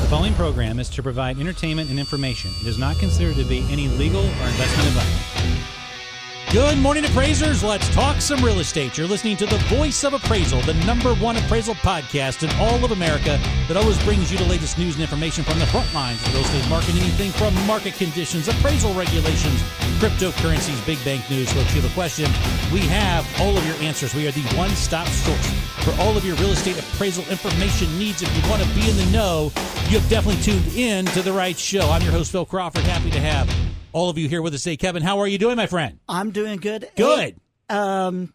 following program is to provide entertainment and information. It is not considered to be any legal or investment advice. Good morning, appraisers. Let's talk some real estate. You're listening to the Voice of Appraisal, the #1 appraisal podcast in all of America that always brings you the latest news and information from the front lines of real estate market. Anything from market conditions, appraisal regulations, cryptocurrencies, big bank news. So if you have a question, we have all of your answers. We are the one-stop source for all of your real estate appraisal information needs. If you want to be in the know, you have definitely tuned in to the right show. I'm your host, Phil Crawford. Happy to have all of you here with us today. Kevin, how are you doing, my friend? I'm doing good. Good. Hey,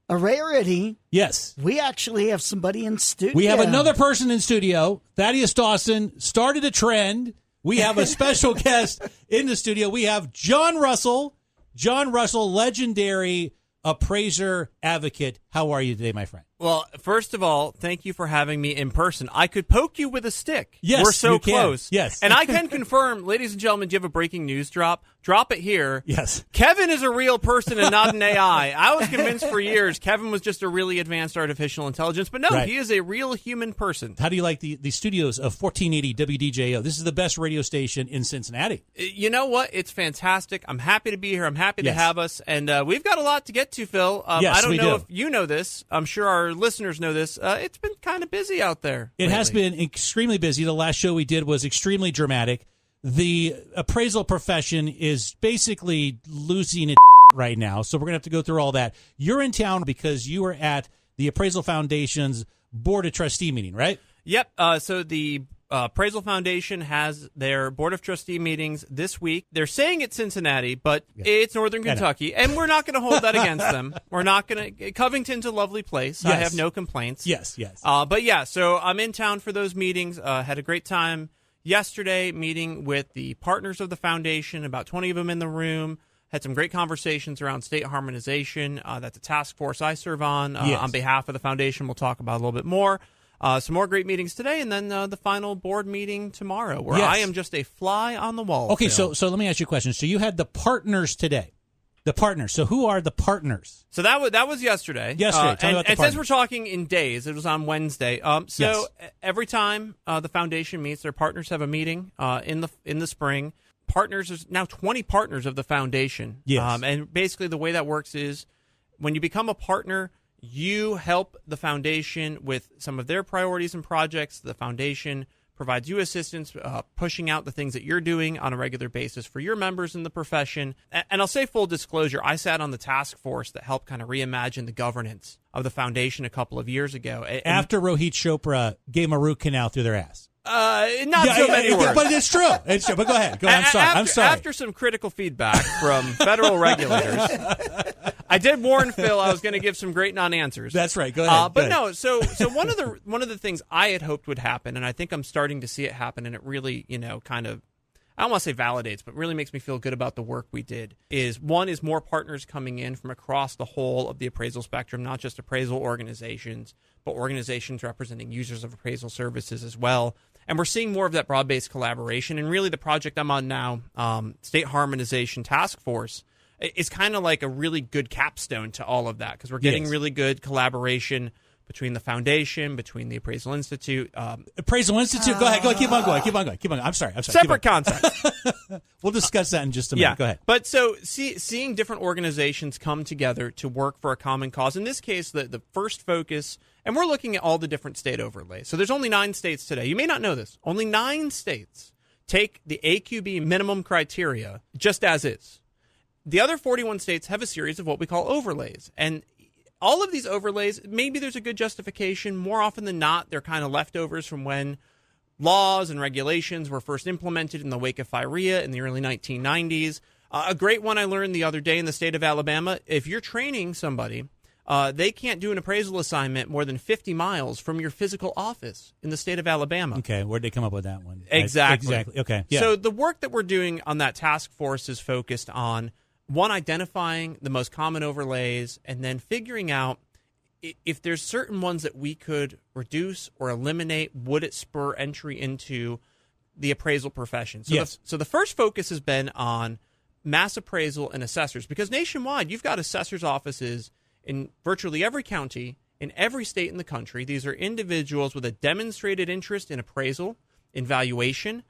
a rarity. Yes. We actually have somebody in studio. We have another person in studio. Thaddeus Dawson started a trend. We have a special guest in the studio. We have John Russell. John Russell, legendary appraiser advocate. How are you today, my friend? Well, first of all, thank you for having me in person. I could poke you with a stick. Yes, we're so you can. close. Yes. And I can confirm, ladies and gentlemen, do you have a breaking news drop? Drop it here. Yes. Kevin is a real person and not an AI. I was convinced for years Kevin was just a really advanced artificial intelligence, but no, Right. he is a real human person. How do you like the studios of 1480 WDJO? This is the best radio station in Cincinnati. You know what? It's fantastic. I'm happy to be here. I'm happy to Yes. have us. And we've got a lot to get to, Phil. Yes, I don't we know do. if you know this. I'm sure our listeners know this. It's been kind of busy out there. It has lately. been extremely busy. The last show we did was extremely dramatic. The appraisal profession is basically losing it right now, so we're going to have to go through all that. You're in town because you were at the Appraisal Foundation's Board of Trustee meeting, right? Yep. So the Appraisal Foundation has their Board of Trustee meetings this week. They're saying it's Cincinnati, but it's Northern Kentucky, and we're not going to hold that against them. We're not going to. Covington's a lovely place. Yes. I have no complaints. Yes, yes. But yeah, so I'm in town for those meetings. Had a great time yesterday meeting with the partners of the foundation, about 20 of them in the room. Had some great conversations around state harmonization. That's a task force I serve on Yes. on behalf of the foundation. We'll talk about a little bit more. Some more great meetings today, and then the final board meeting tomorrow, where Yes. I am just a fly on the wall. Okay, Phil. so let me ask you a question. So you had the partners today. The partners. So who are the partners? So that was yesterday. Yesterday. Tell me about the and since we're partners. talking in days, it was on Wednesday. So every time the foundation meets, their partners have a meeting in the spring. Partners, there's now 20 partners of the foundation. Yes. And basically the way that works is when you become a partner, you help the foundation with some of their priorities and projects. The foundation provides you assistance, pushing out the things that you're doing on a regular basis for your members in the profession. And I'll say full disclosure, I sat on the task force that helped kind of reimagine the governance of the foundation a couple of years ago. After Rohit Chopra gave a root canal through their ass. Not so many words. But it's true. It's true. But go ahead. I'm sorry. After some critical feedback from federal regulators, I did warn Phil I was going to give some great non-answers. That's right. Go ahead. But no, so one of the things I had hoped would happen, and I think I'm starting to see it happen, and it really, kind of, I don't want to say validates, but really makes me feel good about the work we did, is more partners coming in from across the whole of the appraisal spectrum, not just appraisal organizations, but organizations representing users of appraisal services as well. And we're seeing more of that broad-based collaboration. And really the project I'm on now, State Harmonization Task Force, is kind of like a really good capstone to all of that, because we're getting really good collaboration between the foundation, between the Appraisal Institute. Appraisal Institute. Go ahead. Keep on going. I'm sorry. Separate concepts. We'll discuss that in just a minute. Yeah. Go ahead. But so seeing different organizations come together to work for a common cause. In this case, the first focus, and we're looking at all the different state overlays. So there's only 9 states today. You may not know this. Only 9 states take the AQB minimum criteria just as is. The other 41 states have a series of what we call overlays. And all of these overlays, maybe there's a good justification. More often than not, they're kind of leftovers from when laws and regulations were first implemented in the wake of FIREA in the early 1990s. A great one I learned the other day in the state of Alabama, if you're training somebody, they can't do an appraisal assignment more than 50 miles from your physical office in the state of Alabama. Okay, where'd they come up with that one? Exactly. Okay. Yeah. So the work that we're doing on that task force is focused on, one, identifying the most common overlays, and then figuring out if there's certain ones that we could reduce or eliminate, would it spur entry into the appraisal profession? So, so the first focus has been on mass appraisal and assessors, because nationwide, you've got assessors' offices in virtually every county, in every state in the country. These are individuals with a demonstrated interest in appraisal, in valuation.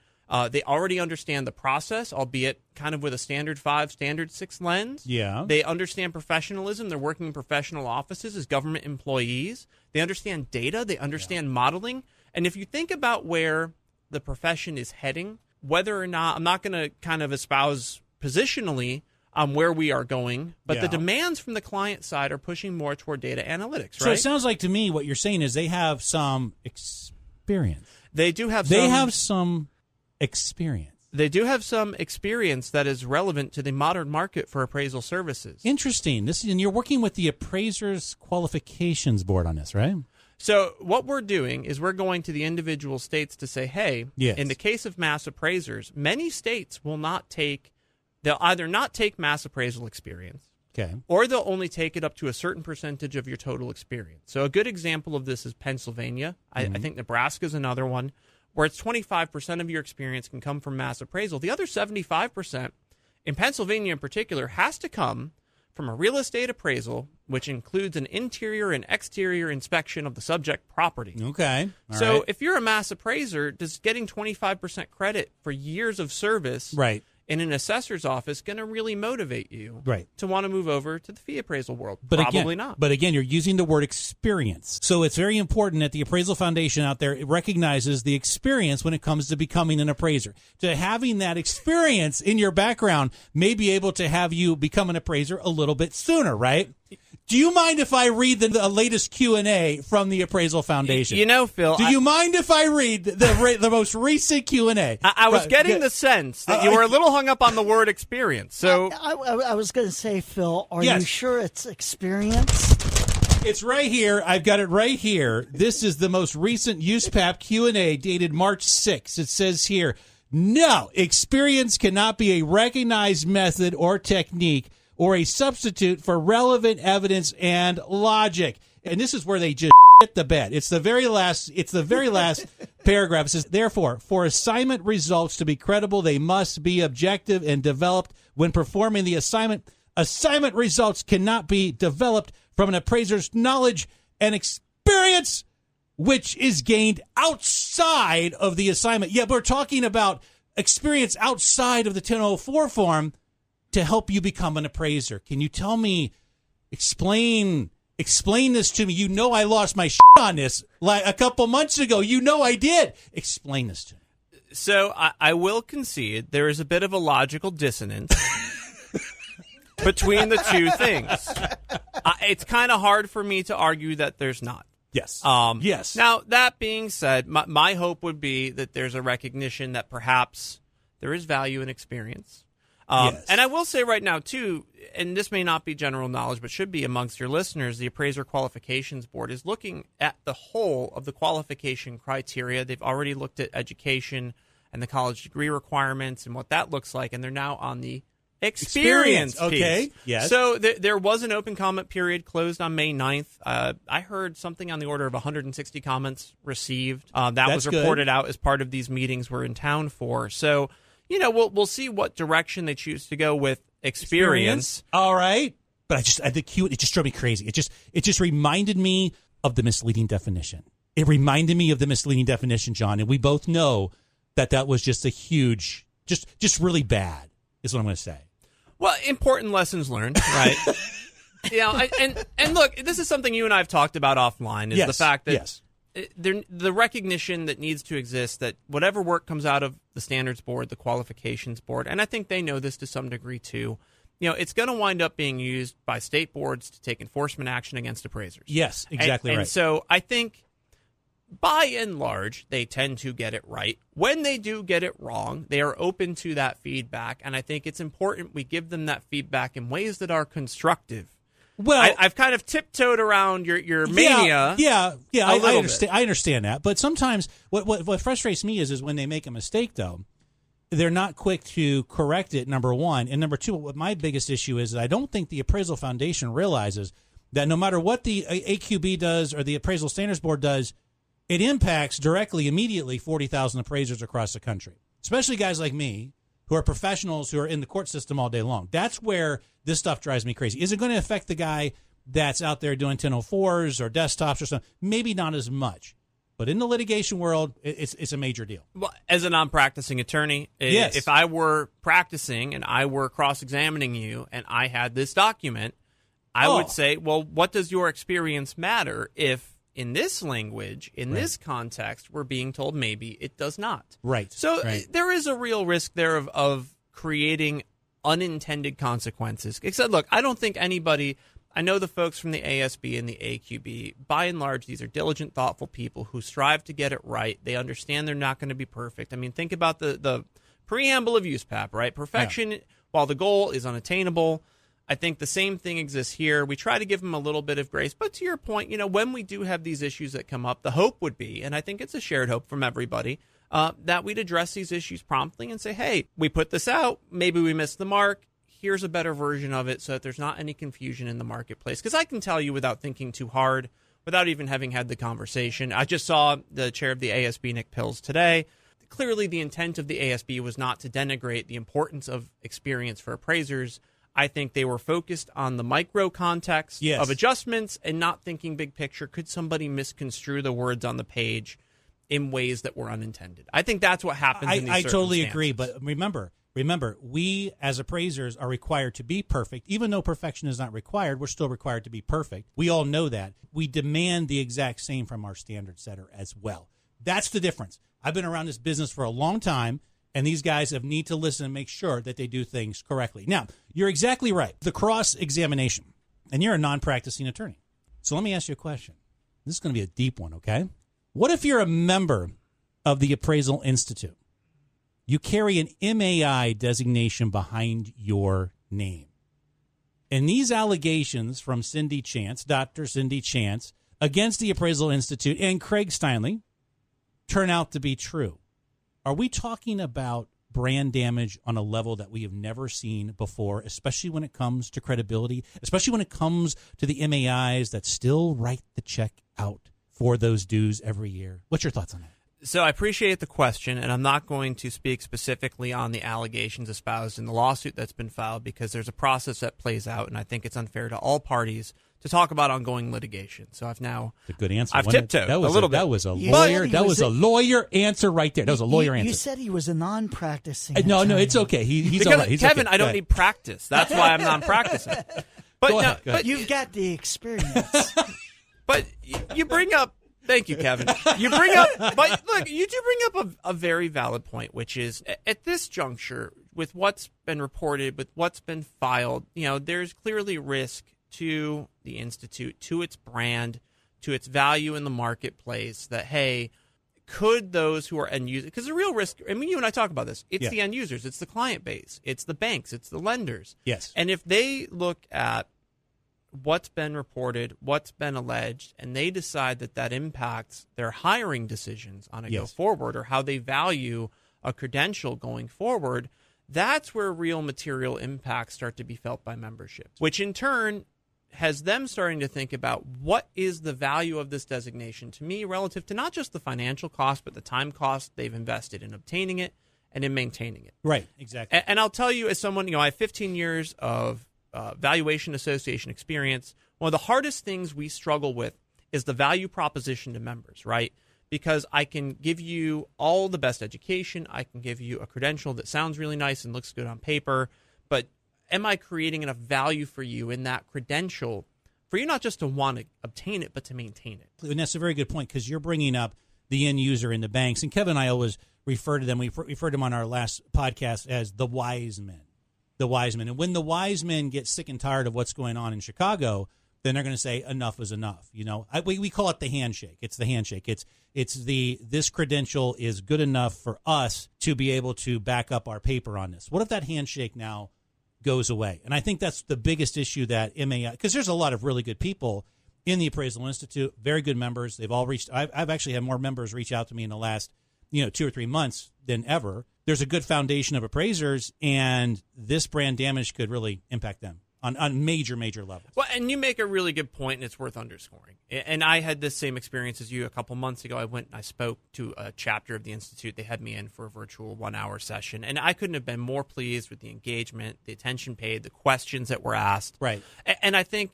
They already understand the process, albeit kind of with a standard 5, standard 6 lens. Yeah. They understand professionalism. They're working in professional offices as government employees. They understand data. They understand modeling. And if you think about where the profession is heading, whether or not, I'm not going to kind of espouse positionally where we are going, but the demands from the client side are pushing more toward data analytics, right? So it sounds like to me what you're saying is they have some experience. They do have some experience. They do have some experience that is relevant to the modern market for appraisal services. Interesting. And you're working with the Appraisers Qualifications Board on this, right? So what we're doing is we're going to the individual states to say, hey, yes, in the case of mass appraisers, many states will not take, they'll either not take mass appraisal experience, okay, or they'll only take it up to a certain percentage of your total experience. So a good example of this is Pennsylvania. I think Nebraska is another one, where it's 25% of your experience can come from mass appraisal. The other 75%, in Pennsylvania in particular, has to come from a real estate appraisal, which includes an interior and exterior inspection of the subject property. Okay. So right. if you're a mass appraiser, does getting 25% credit for years of service right. in an assessor's office going to really motivate you right. to want to move over to the fee appraisal world? But Probably again, not. But again, you're using the word experience. So it's very important that the Appraisal Foundation out there recognizes the experience when it comes to becoming an appraiser. To having that experience in your background may be able to have you become an appraiser a little bit sooner, right? Do you mind if I read the latest Q&A from the Appraisal Foundation? You know, Phil, do you mind if I read the most recent Q&A? I was getting the sense that you were a little hung up on the word experience. So I was going to say, Phil, are Yes. you sure it's experience? It's right here. I've got it right here. This is the most recent USPAP Q&A dated March 6th. It says here, no, experience cannot be a recognized method or technique or a substitute for relevant evidence and logic. And this is where they just hit the bed. It's the very last paragraph. It says, therefore, for assignment results to be credible, they must be objective and developed when performing the assignment. Assignment results cannot be developed from an appraiser's knowledge and experience, which is gained outside of the assignment. Yeah, we're talking about experience outside of the 1004 form to help you become an appraiser. Can you tell me, explain this to me? You know I lost my shit on this like a couple months ago. You know I did. Explain this to me. So I will concede there is a bit of a logical dissonance between the two things. It's kind of hard for me to argue that there's not. Yes. Yes. Now, that being said, my hope would be that there's a recognition that perhaps there is value in experience. Yes. And I will say right now, too, and this may not be general knowledge, but should be amongst your listeners, the Appraiser Qualifications Board is looking at the whole of the qualification criteria. They've already looked at education and the college degree requirements and what that looks like, and they're now on the experience piece. Okay. Yes. So there was an open comment period closed on May 9th. I heard something on the order of 160 comments received. That was reported out as part of these meetings we're in town for. So, you know, we'll see what direction they choose to go with experience. All right. But the Q, it just drove me crazy. It just reminded me of the misleading definition. It reminded me of the misleading definition, John, and we both know that was just a huge, just really bad, is what I'm going to say. Well, important lessons learned, right? You know, and look, this is something you and I have talked about offline, is the fact that the recognition that needs to exist that whatever work comes out of the standards board, the qualifications board, and I think they know this to some degree too, you know, it's going to wind up being used by state boards to take enforcement action against appraisers. Yes, exactly right. And so I think by and large, they tend to get it right. When they do get it wrong, they are open to that feedback, and I think it's important we give them that feedback in ways that are constructive. Well, I've kind of tiptoed around your mania. Yeah. I understand. I understand that, but sometimes what frustrates me is when they make a mistake, though, they're not quick to correct it. Number one, and number two, what my biggest issue is, I don't think the Appraisal Foundation realizes that no matter what the AQB does or the Appraisal Standards Board does, it impacts directly, immediately 40,000 appraisers across the country, especially guys like me who are professionals who are in the court system all day long. That's where this stuff drives me crazy. Is it going to affect the guy that's out there doing 1004s or desktops or something? Maybe not as much. But in the litigation world, it's a major deal. Well, as a non-practicing attorney, Yes. if I were practicing and I were cross-examining you and I had this document, I would say, well, what does your experience matter if in this language, in this context, we're being told maybe it does not? Right. So there is a real risk there of creating unintended consequences. Except, look, I don't think anybody... I know the folks from the ASB and the AQB, by and large, these are diligent, thoughtful people who strive to get it right. They understand they're not going to be perfect. I mean, think about the preamble of USPAP, right? Perfection, while the goal is unattainable. I think the same thing exists here. We try to give them a little bit of grace. But to your point, when we do have these issues that come up, the hope would be, and I think it's a shared hope from everybody, that we'd address these issues promptly and say, hey, we put this out. Maybe we missed the mark. Here's a better version of it so that there's not any confusion in the marketplace. Because I can tell you without thinking too hard, without even having had the conversation, I just saw the chair of the ASB, Nick Pills, today. Clearly, the intent of the ASB was not to denigrate the importance of experience for appraisers. I think they were focused on the micro context of adjustments and not thinking big picture. Could somebody misconstrue the words on the page in ways that were unintended? I think that's what happens in these I totally circumstances. agree, but remember, we as appraisers are required to be perfect. Even though perfection is not required, we're still required to be perfect. We all know that. We demand the exact same from our standard setter as well. That's the difference. I've been around this business for a long time, and these guys need to listen and make sure that they do things correctly. Now, you're exactly right. The cross-examination, and you're a non-practicing attorney. So let me ask you a question. This is going to be a deep one, okay? What if you're a member of the Appraisal Institute? You carry an MAI designation behind your name. And these allegations from Cindy Chance, Dr. Cindy Chance, against the Appraisal Institute and Craig Steinle turn out to be true. Are we talking about brand damage on a level that we have never seen before, especially when it comes to credibility, especially when it comes to the MAIs that still write the check out for those dues every year? What's your thoughts on that? So I appreciate the question, and I'm not going to speak specifically on the allegations espoused in the lawsuit that's been filed because there's a process that plays out, and I think it's unfair to all parties to talk about ongoing litigation. So I've now a good answer. I've tiptoed a little bit. That was a lawyer. That was a lawyer answer right there. That was a lawyer answer. You said he was a non-practicing. No, attorney. it's okay. He's because, all right. He's Kevin, okay. I don't need practice. That's why I'm non-practicing. But Go ahead. but You've got the experience. But you bring up. Thank you, Kevin. You bring up, but look, you do bring up a very valid point, which is at this juncture, with what's been reported, with what's been filed, there's clearly risk to the Institute, to its brand, to its value in the marketplace that, hey, could those who are end users, because the real risk, I mean, you and I talk about this, it's the end users, it's the client base, it's the banks, it's the lenders. Yes. And if they look at what's been reported, what's been alleged, and they decide that impacts their hiring decisions on a go forward or how they value a credential going forward, that's where real material impacts start to be felt by membership, which in turn has them starting to think about what is the value of this designation to me relative to not just the financial cost, but the time cost they've invested in obtaining it and in maintaining it. Right, exactly. And I'll tell you, as someone, I have 15 years of valuation association experience. One of the hardest things we struggle with is the value proposition to members, right? Because I can give you all the best education. I can give you a credential that sounds really nice and looks good on paper. But am I creating enough value for you in that credential for you not just to want to obtain it, but to maintain it? And that's a very good point because you're bringing up the end user in the banks. And Kevin and I always refer to them. We referred to them on our last podcast as the wise men. The wise men. And when the wise men get sick and tired of what's going on in Chicago, then they're going to say enough is enough. We call it the handshake. It's the handshake. It's this credential is good enough for us to be able to back up our paper on this. What if that handshake now goes away? And I think that's the biggest issue that MAI, because there's a lot of really good people in the Appraisal Institute, very good members. They've all reached. I've actually had more members reach out to me in the last 2 or 3 months than ever. There's a good foundation of appraisers, and this brand damage could really impact them on major levels. Well, and you make a really good point, and it's worth underscoring. And I had this same experience as you a couple months ago. I went and I spoke to a chapter of the Institute. They had me in for a virtual 1-hour session, and I couldn't have been more pleased with the engagement, the attention paid, the questions that were asked. Right. And I think,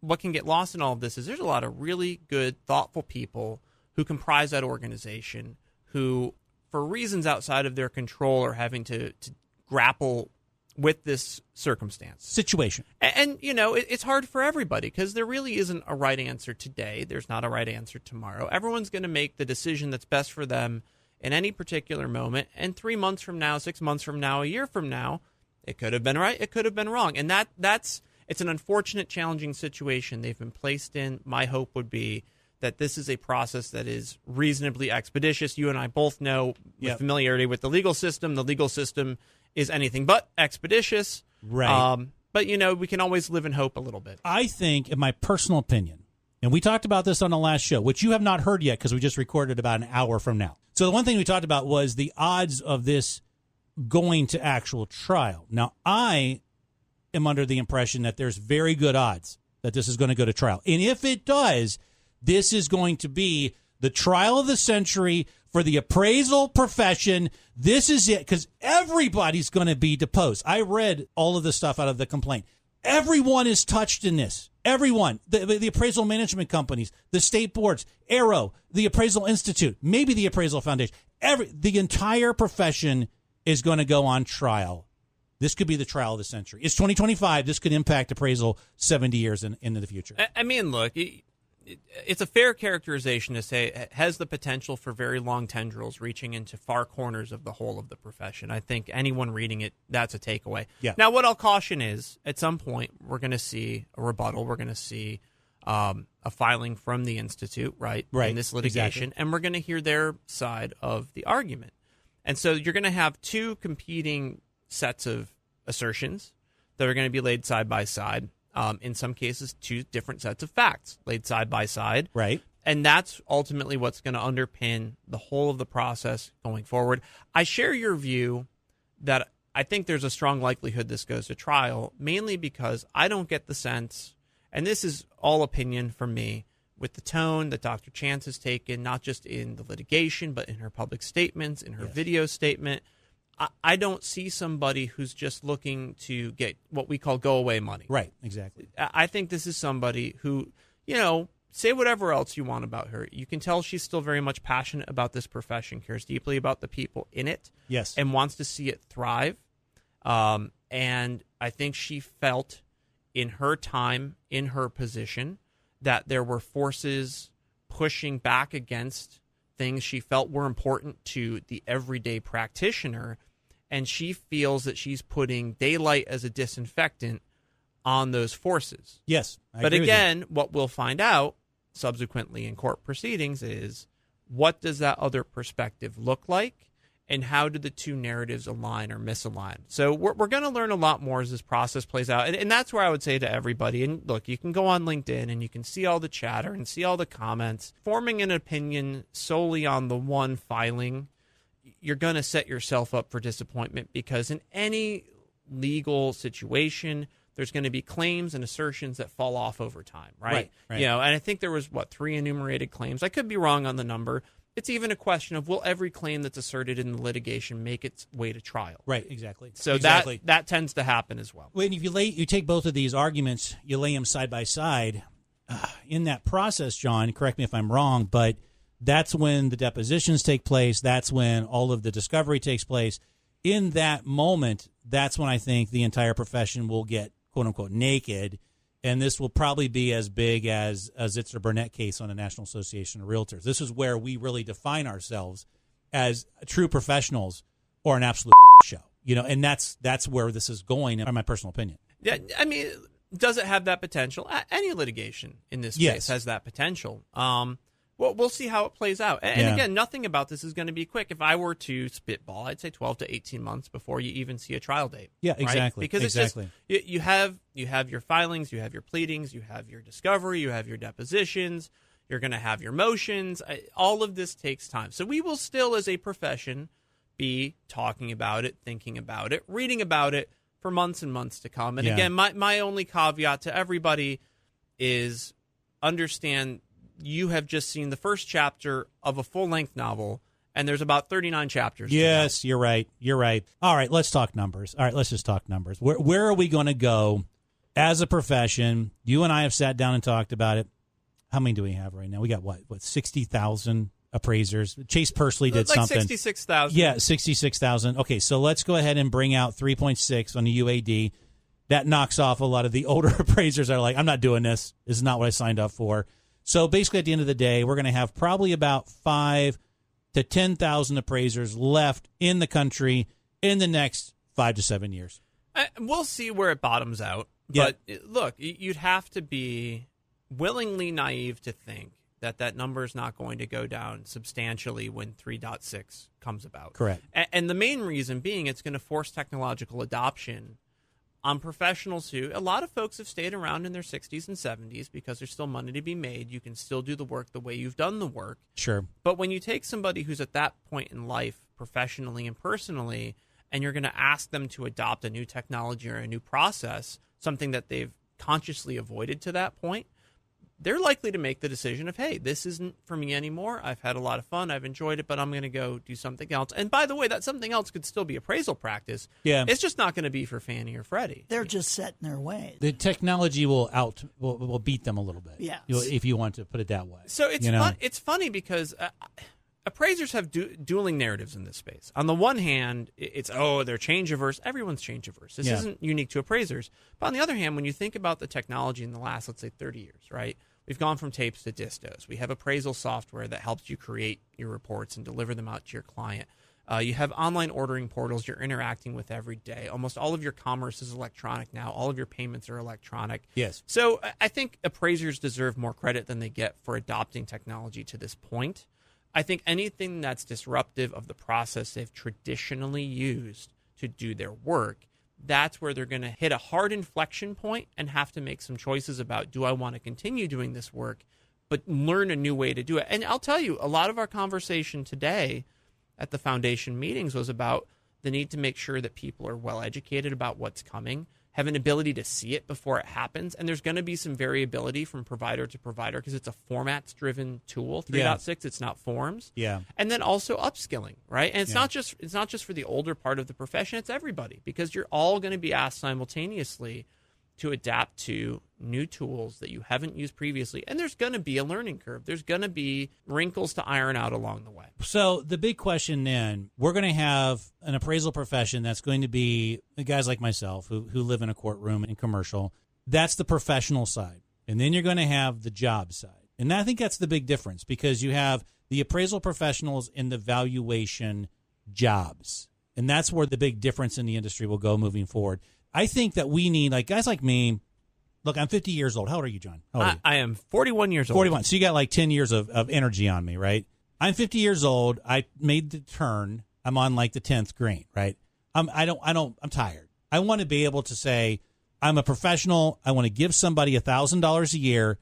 what can get lost in all of this is there's a lot of really good, thoughtful people who comprise that organization who, for reasons outside of their control, are having to grapple with this situation. And it's hard for everybody because there really isn't a right answer today. There's not a right answer tomorrow. Everyone's going to make the decision that's best for them in any particular moment. And 3 months from now, 6 months from now, a year from now, it could have been right, it could have been wrong. And it's an unfortunate, challenging situation they've been placed in. My hope would be that this is a process that is reasonably expeditious. You and I both know, with familiarity with the legal system is anything but expeditious. Right. But, we can always live in hope a little bit. I think, in my personal opinion, and we talked about this on the last show, which you have not heard yet because we just recorded about an hour from now. So the one thing we talked about was the odds of this going to actual trial. Now, I am under the impression that there's very good odds that this is going to go to trial. And if it does, this is going to be the trial of the century for the appraisal profession. This is it, because everybody's going to be deposed. I read all of the stuff out of the complaint. Everyone is touched in this. Everyone. The appraisal management companies, the state boards, Arrow, the Appraisal Institute, maybe the Appraisal Foundation. The entire profession is going to go on trial. This could be the trial of the century. It's 2025. This could impact appraisal 70 years into the future. I mean, look, it's a fair characterization to say it has the potential for very long tendrils reaching into far corners of the whole of the profession. I think anyone reading it, that's a takeaway. Yeah. Now, what I'll caution is, at some point, we're going to see a rebuttal. We're going to see a filing from the Institute, right, in this litigation, exactly. And we're going to hear their side of the argument. And so you're going to have two competing sets of assertions that are going to be laid side by side. In some cases, two different sets of facts laid side by side. Right. And that's ultimately what's going to underpin the whole of the process going forward. I share your view that I think there's a strong likelihood this goes to trial, mainly because I don't get the sense, and this is all opinion from me, with the tone that Dr. Chance has taken, not just in the litigation, but in her public statements, in her video statement. I don't see somebody who's just looking to get what we call go-away money. Right, exactly. I think this is somebody who, say whatever else you want about her. You can tell she's still very much passionate about this profession, cares deeply about the people in it, yes, and wants to see it thrive. And I think she felt in her time, in her position, that there were forces pushing back against things she felt were important to the everyday practitioner, and she feels that she's putting daylight as a disinfectant on those forces. Yes. But again, what we'll find out subsequently in court proceedings is, what does that other perspective look like, and how do the two narratives align or misalign? So we're going to learn a lot more as this process plays out. And that's where I would say to everybody, and look, you can go on LinkedIn and you can see all the chatter and see all the comments. Forming an opinion solely on the one filing, you're going to set yourself up for disappointment, because in any legal situation, there's going to be claims and assertions that fall off over time, right? Right. And I think there was, 3 enumerated claims. I could be wrong on the number. It's even a question of, will every claim that's asserted in the litigation make its way to trial? Right, exactly. So exactly. that tends to happen as well. When you take both of these arguments, you lay them side by side. In that process, John, correct me if I'm wrong, but that's when the depositions take place. That's when all of the discovery takes place. In that moment, that's when I think the entire profession will get, quote unquote, naked. And this will probably be as big as a Zitzer Burnett case on the National Association of Realtors. This is where we really define ourselves as true professionals or an absolute show. And that's where this is going, in my personal opinion. Yeah, I mean, does it have that potential? Any litigation in this case has that potential. Well, we'll see how it plays out. And again, nothing about this is going to be quick. If I were to spitball, I'd say 12 to 18 months before you even see a trial date. Yeah, right? exactly. Because exactly. It's just, you have your filings, you have your pleadings, you have your discovery, you have your depositions, you're going to have your motions. All of this takes time. So we will still, as a profession, be talking about it, thinking about it, reading about it for months and months to come. And again, my only caveat to everybody is understand you have just seen the first chapter of a full-length novel, and there's about 39 chapters. Yes, you're right. You're right. All right, let's talk numbers. All right, let's just talk numbers. Where are we going to go as a profession? You and I have sat down and talked about it. how many do we have right now? We got what 60,000 appraisers. Chase Pursley did like something. 66,000. Yeah, 66,000. Okay, so let's go ahead and bring out 3.6 on the UAD. That knocks off a lot of the older appraisers that are like, I'm not doing this. This is not what I signed up for. So basically, at the end of the day, we're going to have probably about 5 to 10,000 appraisers left in the country in the next 5 to 7 years. We'll see where it bottoms out. But look, you'd have to be willingly naive to think that number is not going to go down substantially when 3.6 comes about. Correct. And the main reason being it's going to force technological adoption on professionals who, a lot of folks have stayed around in their 60s and 70s because there's still money to be made. You can still do the work the way you've done the work. Sure. But when you take somebody who's at that point in life, professionally and personally, and you're going to ask them to adopt a new technology or a new process, something that they've consciously avoided to that point, they're likely to make the decision of, hey, this isn't for me anymore. I've had a lot of fun. I've enjoyed it, but I'm going to go do something else. And by the way, that something else could still be appraisal practice. Yeah. It's just not going to be for Fannie or Freddie. They're just set in their ways. The technology will beat them a little bit. Yeah. If you want to put it that way. So it's funny because appraisers have dueling narratives in this space. On the one hand, it's, they're change averse. Everyone's change averse. This isn't unique to appraisers. But on the other hand, when you think about the technology in the last, let's say, 30 years, right? We've gone from tapes to distos. We have appraisal software that helps you create your reports and deliver them out to your client. You have online ordering portals you're interacting with every day. Almost all of your commerce is electronic now. All of your payments are electronic. Yes. So I think appraisers deserve more credit than they get for adopting technology to this point. I think anything that's disruptive of the process they've traditionally used to do their work, that's where they're going to hit a hard inflection point and have to make some choices about, do I want to continue doing this work, but learn a new way to do it? And I'll tell you, a lot of our conversation today at the foundation meetings was about the need to make sure that people are well educated about what's coming, have an ability to see it before it happens. And there's going to be some variability from provider to provider because it's a formats-driven tool. 3.6, it's not forms. Yeah. And then also upskilling, right? And it's not just for the older part of the profession, it's everybody, because you're all going to be asked simultaneously to adapt to new tools that you haven't used previously. And there's going to be a learning curve. There's going to be wrinkles to iron out along the way. So the big question then, we're going to have an appraisal profession that's going to be guys like myself who live in a courtroom and commercial. That's the professional side. And then you're going to have the job side. And I think that's the big difference, because you have the appraisal professionals and the valuation jobs. And that's where the big difference in the industry will go moving forward. I think that we need, like, guys like me. Look, I'm 50 years old. How old are you, John? How old are you? I am 41 years old. 41. So you got like 10 years of energy on me, right? I'm 50 years old. I made the turn. I'm on like the 10th grade, right? I'm tired. I want to be able to say, I'm a professional. I want to give somebody $1,000 a year.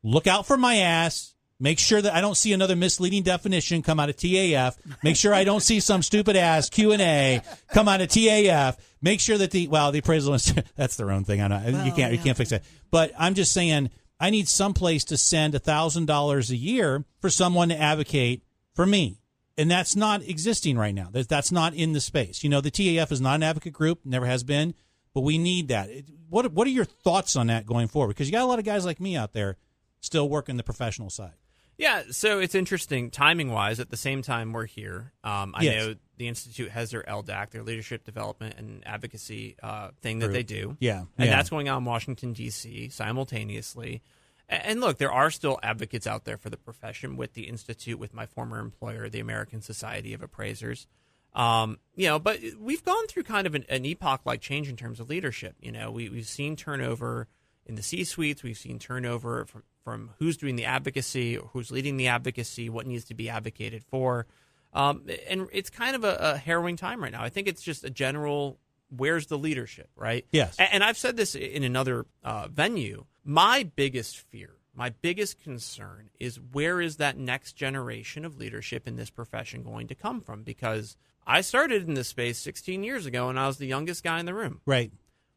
Look out for my ass. Make sure that I don't see another misleading definition come out of TAF. Make sure I don't see some stupid ass Q&A come out of TAF. Make sure that the appraisal institute, that's their own thing. You can't fix that. But I'm just saying, I need some place to send $1,000 a year for someone to advocate for me. And that's not existing right now. That's not in the space. You know, the TAF is not an advocate group, never has been, but we need that. What are your thoughts on that going forward? Because you got a lot of guys like me out there still working the professional side. Yeah, so it's interesting timing-wise. At the same time we're here, I know the Institute has their LDAC, their Leadership Development and Advocacy thing that they do. Yeah. And that's going on in Washington, D.C. simultaneously. And look, there are still advocates out there for the profession with the Institute, with my former employer, the American Society of Appraisers. But we've gone through kind of an epoch-like change in terms of leadership. You know, we've seen turnover in the C-suites. We've seen turnover from who's doing the advocacy, or who's leading the advocacy, what needs to be advocated for. And it's kind of a harrowing time right now. I think it's just a general, where's the leadership, right? Yes. And I've said this in another venue. My biggest fear, my biggest concern is, where is that next generation of leadership in this profession going to come from? Because I started in this space 16 years ago, and I was the youngest guy in the room. Right.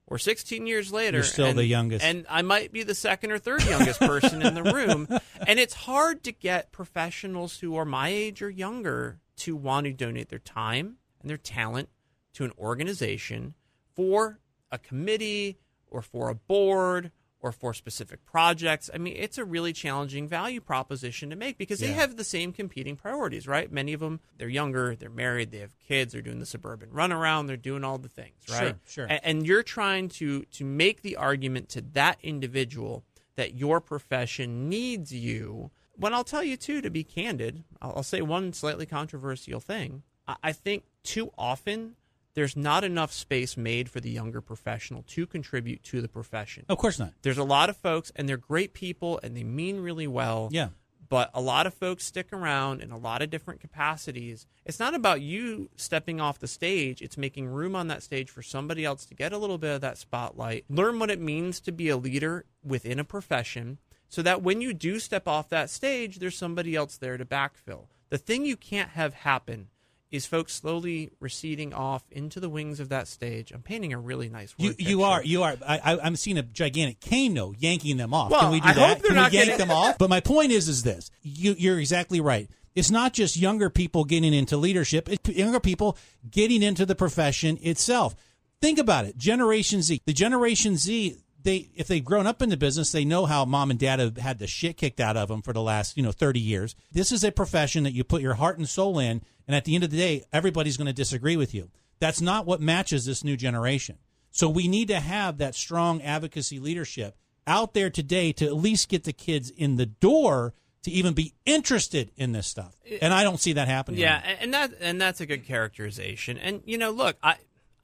Or 16 years later, you're still the youngest. And I might be the second or third youngest person in the room. And it's hard to get professionals who are my age or younger to want to donate their time and their talent to an organization for a committee or for a board or for specific projects. I mean, it's a really challenging value proposition to make because they have the same competing priorities, right? Many of them, they're younger, they're married, they have kids, they're doing the suburban runaround, they're doing all the things, right? Sure. And you're trying to make the argument to that individual that your profession needs you. When I'll tell you, too, to be candid, I'll say one slightly controversial thing. I think too often there's not enough space made for the younger professional to contribute to the profession. Of course not. There's a lot of folks, and they're great people, and they mean really well. Yeah. But a lot of folks stick around in a lot of different capacities. It's not about you stepping off the stage. It's making room on that stage for somebody else to get a little bit of that spotlight, learn what it means to be a leader within a profession, so that when you do step off that stage, there's somebody else there to backfill. The thing you can't have happen is folks slowly receding off into the wings of that stage. I'm painting a really nice word picture. You are. I'm seeing a gigantic cane, though, yanking them off. Well, Can we do I that? hope they're Can not we yank getting- them off? But my point is this. You're exactly right. It's not just younger people getting into leadership. It's younger people getting into the profession itself. Think about it. Generation Z. The Generation Z, if they've grown up in the business, they know how mom and dad have had the shit kicked out of them for the last 30 years. This is a profession that you put your heart and soul in, and at the end of the day, everybody's going to disagree with you. That's not what matches this new generation. So we need to have that strong advocacy leadership out there today to at least get the kids in the door to even be interested in this stuff. And I don't see that happening. Yeah, and that's a good characterization. And, look,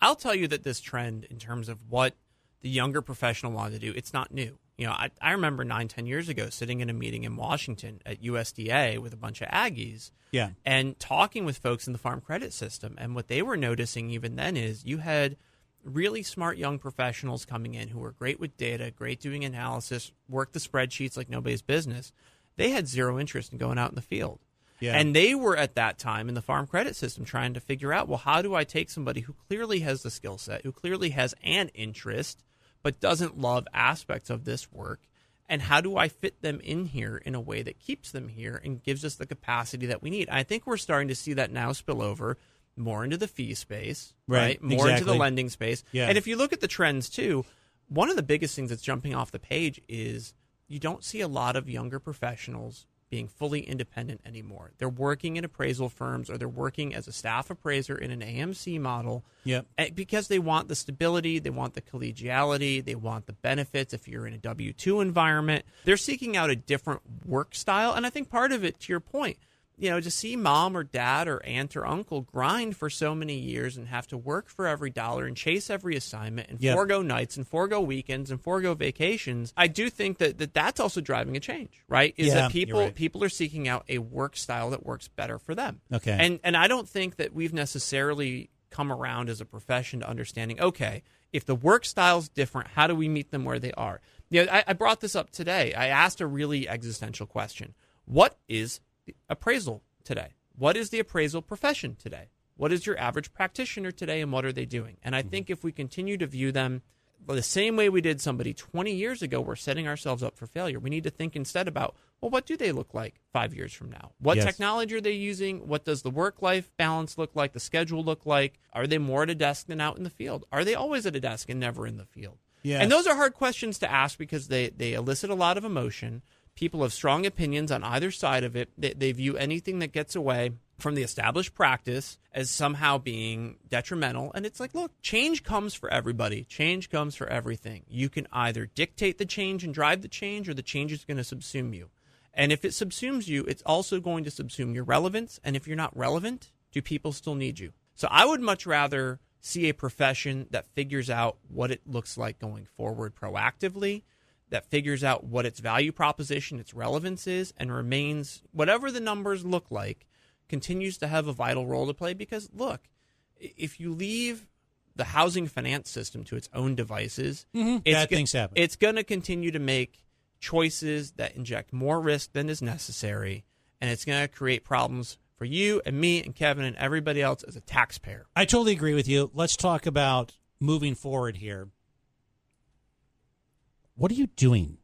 I'll tell you that this trend in terms of what the younger professional wanted to do, it's not new. I remember 9-10 years ago sitting in a meeting in Washington at USDA with a bunch of Aggies and talking with folks in the farm credit system. And what they were noticing even then is you had really smart young professionals coming in who were great with data, great doing analysis, worked the spreadsheets like nobody's business. They had zero interest in going out in the field. Yeah. And they were at that time in the farm credit system trying to figure out, well, how do I take somebody who clearly has the skill set, who clearly has an interest, but doesn't love aspects of this work, and how do I fit them in here in a way that keeps them here and gives us the capacity that we need? I think we're starting to see that now spill over more into the fee space, right? More into the lending space. Yeah. And if you look at the trends too, one of the biggest things that's jumping off the page is you don't see a lot of younger professionals being fully independent anymore. They're working in appraisal firms, or they're working as a staff appraiser in an AMC model because they want the stability, they want the collegiality, they want the benefits. If you're in a W-2 environment, they're seeking out a different work style. And I think part of it, to your point, to see mom or dad or aunt or uncle grind for so many years and have to work for every dollar and chase every assignment and forego nights and forego weekends and forego vacations, I do think that that's also driving a change, right? Is that people are seeking out a work style that works better for them. Okay. And I don't think that we've necessarily come around as a profession to understanding, okay, if the work style's different, how do we meet them where they are? I brought this up today. I asked a really existential question. What is appraisal today? What is the appraisal profession today? What is your average practitioner today, and what are they doing? And I think if we continue to view them the same way we did somebody 20 years ago, we're setting ourselves up for failure. We need to think instead about, well, what do they look like 5 years from now? What technology are they using? What does the work-life balance look like? The schedule look like? Are they more at a desk than out in the field? Are they always at a desk and never in the field? Yes. And those are hard questions to ask because they elicit a lot of emotion. People have strong opinions on either side of it. They view anything that gets away from the established practice as somehow being detrimental. And it's like, look, change comes for everybody. Change comes for everything. You can either dictate the change and drive the change, or the change is going to subsume you. And if it subsumes you, it's also going to subsume your relevance. And if you're not relevant, do people still need you? So I would much rather see a profession that figures out what it looks like going forward proactively, that figures out what its value proposition, its relevance is, and remains, whatever the numbers look like, continues to have a vital role to play. Because, look, if you leave the housing finance system to its own devices, bad things happen. It's going to continue to make choices that inject more risk than is necessary, and it's going to create problems for you and me and Kevin and everybody else as a taxpayer. I totally agree with you. Let's talk about moving forward here. What are you doing?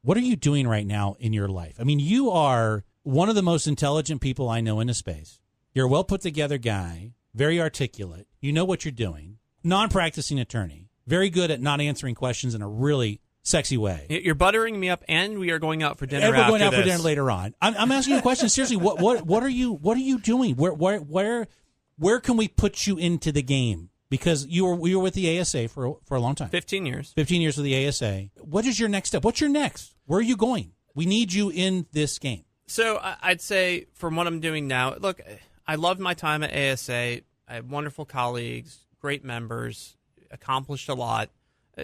What are you doing right now in your life? I mean, you are one of the most intelligent people I know in the space. You're a well put together guy, very articulate. You know what you're doing. Non-practicing attorney, very good at not answering questions in a really sexy way. You're buttering me up, and we are going out for dinner. And we're going out after for dinner later on. I'm asking you a question seriously. What are you doing? Where can we put you into the game? Because you were with the ASA for a long time. 15 years. 15 years with the ASA. What is your next step? What's your next? Where are you going? We need you in this game. So I'd say from what I'm doing now, look, I loved my time at ASA. I had wonderful colleagues, great members, accomplished a lot.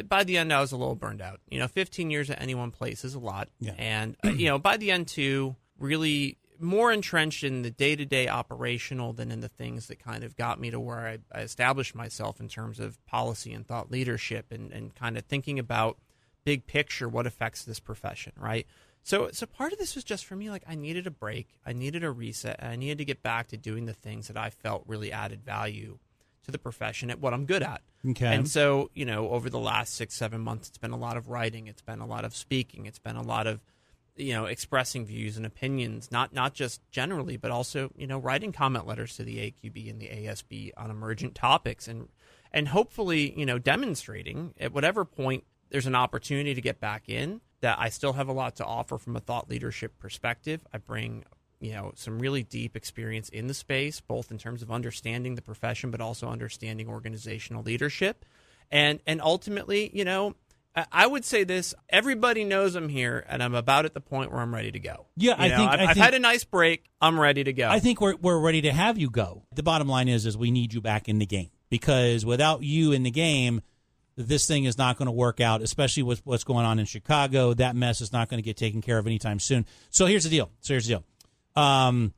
By the end, I was a little burned out. 15 years at any one place is a lot. Yeah. And, by the end, too, really more entrenched in the day-to-day operational than in the things that kind of got me to where I established myself in terms of policy and thought leadership and kind of thinking about big picture, what affects this profession, right? So part of this was just for me, like I needed a break, I needed a reset, and I needed to get back to doing the things that I felt really added value to the profession at what I'm good at. Okay. And so, over the last 6-7 months, it's been a lot of writing, it's been a lot of speaking, it's been a lot of expressing views and opinions, not just generally, but also, writing comment letters to the AQB and the ASB on emergent topics and hopefully, demonstrating at whatever point there's an opportunity to get back in that I still have a lot to offer from a thought leadership perspective. I bring, some really deep experience in the space, both in terms of understanding the profession, but also understanding organizational leadership. And ultimately, I would say this, everybody knows I'm here and I'm about at the point where I'm ready to go. Yeah, I've had a nice break. I'm ready to go. I think we're ready to have you go. The bottom line is we need you back in the game, because without you in the game, this thing is not going to work out, especially with what's going on in Chicago. That mess is not going to get taken care of anytime soon. So here's the deal. I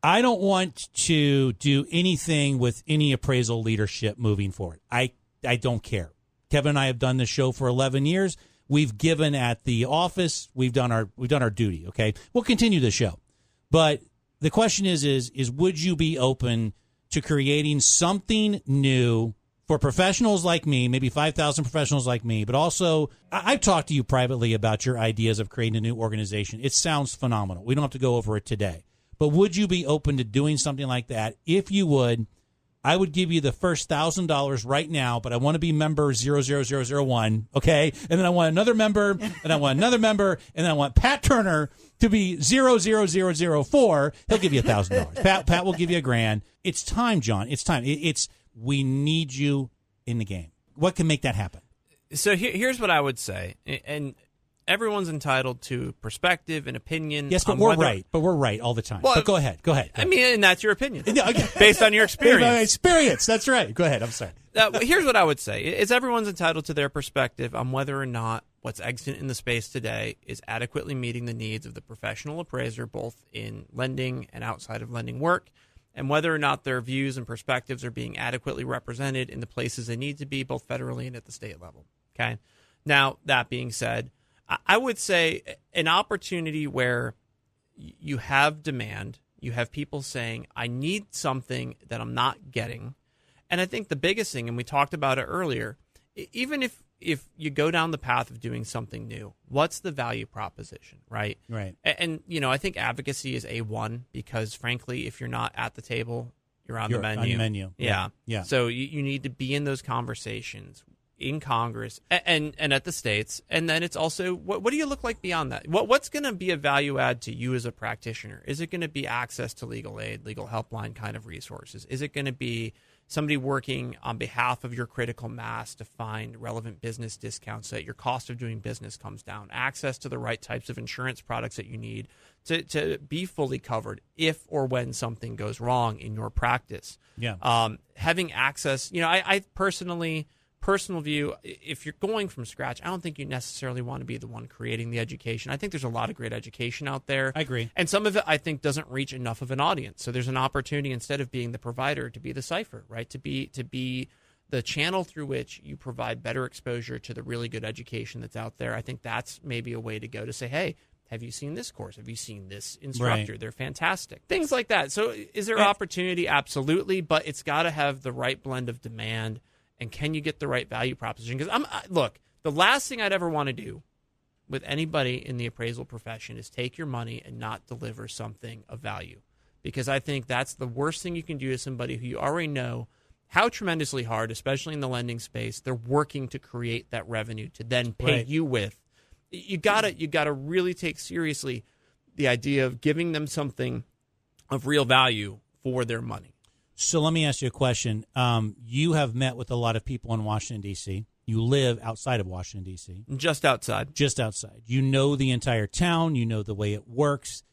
don't want to do anything with any appraisal leadership moving forward. I don't care. Kevin and I have done this show for 11 years. We've given at the office. We've done our duty. Okay, we'll continue the show, but the question is would you be open to creating something new for professionals like me, maybe 5,000 professionals like me, but also I've talked to you privately about your ideas of creating a new organization. It sounds phenomenal. We don't have to go over it today, but would you be open to doing something like that? If you would, I would give you the first $1,000 right now, but I want to be member 00001, okay? And then I want another member, and I want another member, and then I want Pat Turner to be 00004. He'll give you $1,000. Pat will give you $1,000. It's time, John. It's time. We need you in the game. What can make that happen? So here's what I would say, and everyone's entitled to perspective and opinion. Yes, but we're right. But we're right all the time. Well, but go ahead. I mean, and that's your opinion, based on your experience. My experience. That's right. Go ahead. I'm sorry. Here's what I would say: is everyone's entitled to their perspective on whether or not what's extant in the space today is adequately meeting the needs of the professional appraiser, both in lending and outside of lending work, and whether or not their views and perspectives are being adequately represented in the places they need to be, both federally and at the state level. Okay. Now, that being said, I would say an opportunity where you have demand, you have people saying, I need something that I'm not getting. And I think the biggest thing, and we talked about it earlier, even if you go down the path of doing something new, what's the value proposition, right? Right. And I think advocacy is A1 because, frankly, if you're not at the table, you're on the menu. On the menu. Yeah. Yeah. So you need to be in those conversations in Congress and at the states. And then it's also, what do you look like beyond that? What's going to be a value add to you as a practitioner? Is it going to be access to legal aid, legal helpline kind of resources? Is it going to be somebody working on behalf of your critical mass to find relevant business discounts so that your cost of doing business comes down, access to the right types of insurance products that you need to be fully covered if or when something goes wrong in your practice? Yeah. Having access, I personal view, if you're going from scratch, I don't think you necessarily want to be the one creating the education. I think there's a lot of great education out there. I agree. And some of it, I think, doesn't reach enough of an audience. So there's an opportunity, instead of being the provider, to be the cipher, right? To be the channel through which you provide better exposure to the really good education that's out there. I think that's maybe a way to go, to say, hey, have you seen this course? Have you seen this instructor? Right. They're fantastic. Things like that. So is there opportunity? Absolutely. But it's got to have the right blend of demand. And can you get the right value proposition? Because look, the last thing I'd ever want to do with anybody in the appraisal profession is take your money and not deliver something of value. Because I think that's the worst thing you can do to somebody who you already know how tremendously hard, especially in the lending space, they're working to create that revenue to then pay you with. You gotta really take seriously the idea of giving them something of real value for their money. So let me ask you a question. You have met with a lot of people in Washington, D.C. You live outside of Washington, D.C. Just outside. Just outside. You know the entire town. You know the way it works.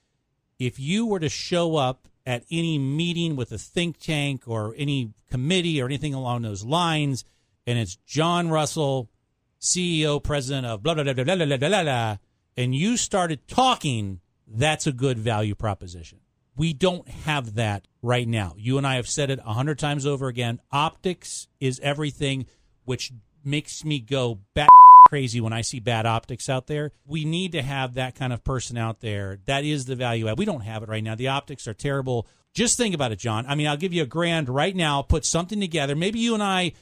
If you were to show up at any meeting with a think tank or any committee or anything along those lines, and it's John Russell, CEO, president of blah, blah, blah, blah, blah, blah, blah, blah, and you started talking, that's a good value proposition. We don't have that right now. You and I have said it 100 times over again. Optics is everything, which makes me go bat crazy when I see bad optics out there. We need to have that kind of person out there. That is the value add. We don't have it right now. The optics are terrible. Just think about it, John. I mean, I'll give you $1,000 right now. Put something together. Maybe you and I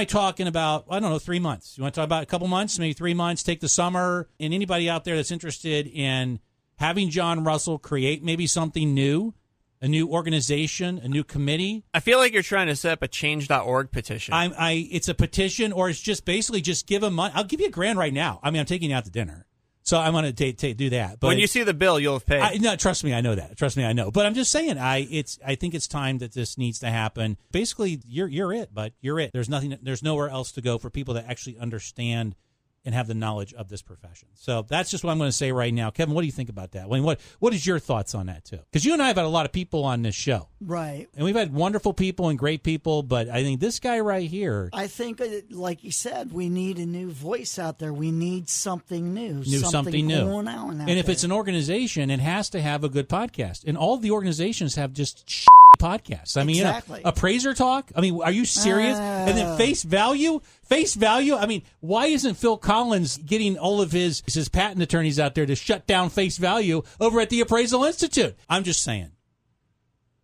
talk in about, I don't know, 3 months. You want to talk about a couple months, maybe 3 months, take the summer. And anybody out there that's interested in having John Russell create maybe something new, a new organization, a new committee. I feel like you're trying to set up a change.org petition. It's a petition, or it's just basically just give them money. I'll give you $1,000 right now. I mean, I'm taking you out to dinner. So I'm going to do that. But when you see the bill, you'll have paid. No, trust me, I know that. Trust me, I know. But I'm just saying, I think it's time that this needs to happen. Basically, you're it, but you're it. There's nowhere else to go for people that actually understand and have the knowledge of this profession. So that's just what I'm going to say right now. Kevin, what do you think about that? I mean, what is your thoughts on that, too? Because you and I have had a lot of people on this show. Right. And we've had wonderful people and great people, but I think this guy right here. I think, like you said, we need a new voice out there. We need something new. Something new. Going on out and if there. it's an organization, it has to have a good podcast. And all of the organizations have just podcasts. I mean, exactly. Appraiser Talk. I mean, are you serious? And then Face Value. I mean, why isn't Phil Collins getting all of his patent attorneys out there to shut down Face Value over at the Appraisal Institute? I'm just saying.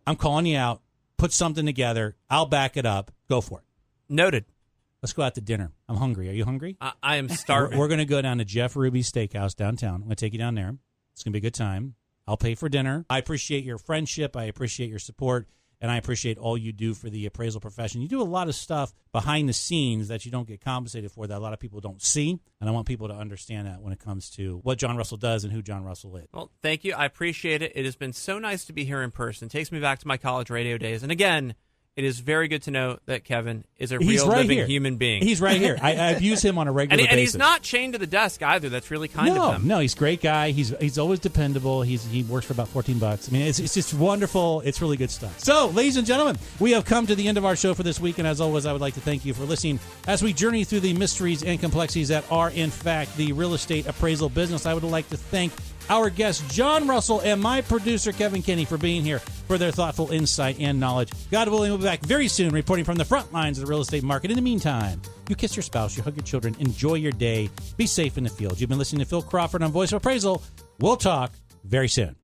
I'm calling you out. Put something together. I'll back it up. Go for it. Noted. Let's go out to dinner. I'm hungry. Are you hungry? I am starving. We're going to go down to Jeff Ruby's Steakhouse downtown. I'm going to take you down there. It's going to be a good time. I'll pay for dinner. I appreciate your friendship. I appreciate your support. And I appreciate all you do for the appraisal profession. You do a lot of stuff behind the scenes that you don't get compensated for, that a lot of people don't see. And I want people to understand that when it comes to what John Russell does and who John Russell is. Well, thank you. I appreciate it. It has been so nice to be here in person. It takes me back to my college radio days. And again, it is very good to know that Kevin is a real living human being. He's right here. I've used him on a regular basis. And he's not chained to the desk either. That's really kind of him. No, he's a great guy. He's always dependable. He works for about $14. I mean, it's just wonderful. It's really good stuff. So, ladies and gentlemen, we have come to the end of our show for this week. And as always, I would like to thank you for listening as we journey through the mysteries and complexities that are, in fact, the real estate appraisal business. I would like to thank our guest, John Russell, and my producer, Kevin Kinney, for being here for their thoughtful insight and knowledge. God willing, we'll be back very soon reporting from the front lines of the real estate market. In the meantime, you kiss your spouse, you hug your children, enjoy your day, be safe in the field. You've been listening to Phil Crawford on Voice of Appraisal. We'll talk very soon.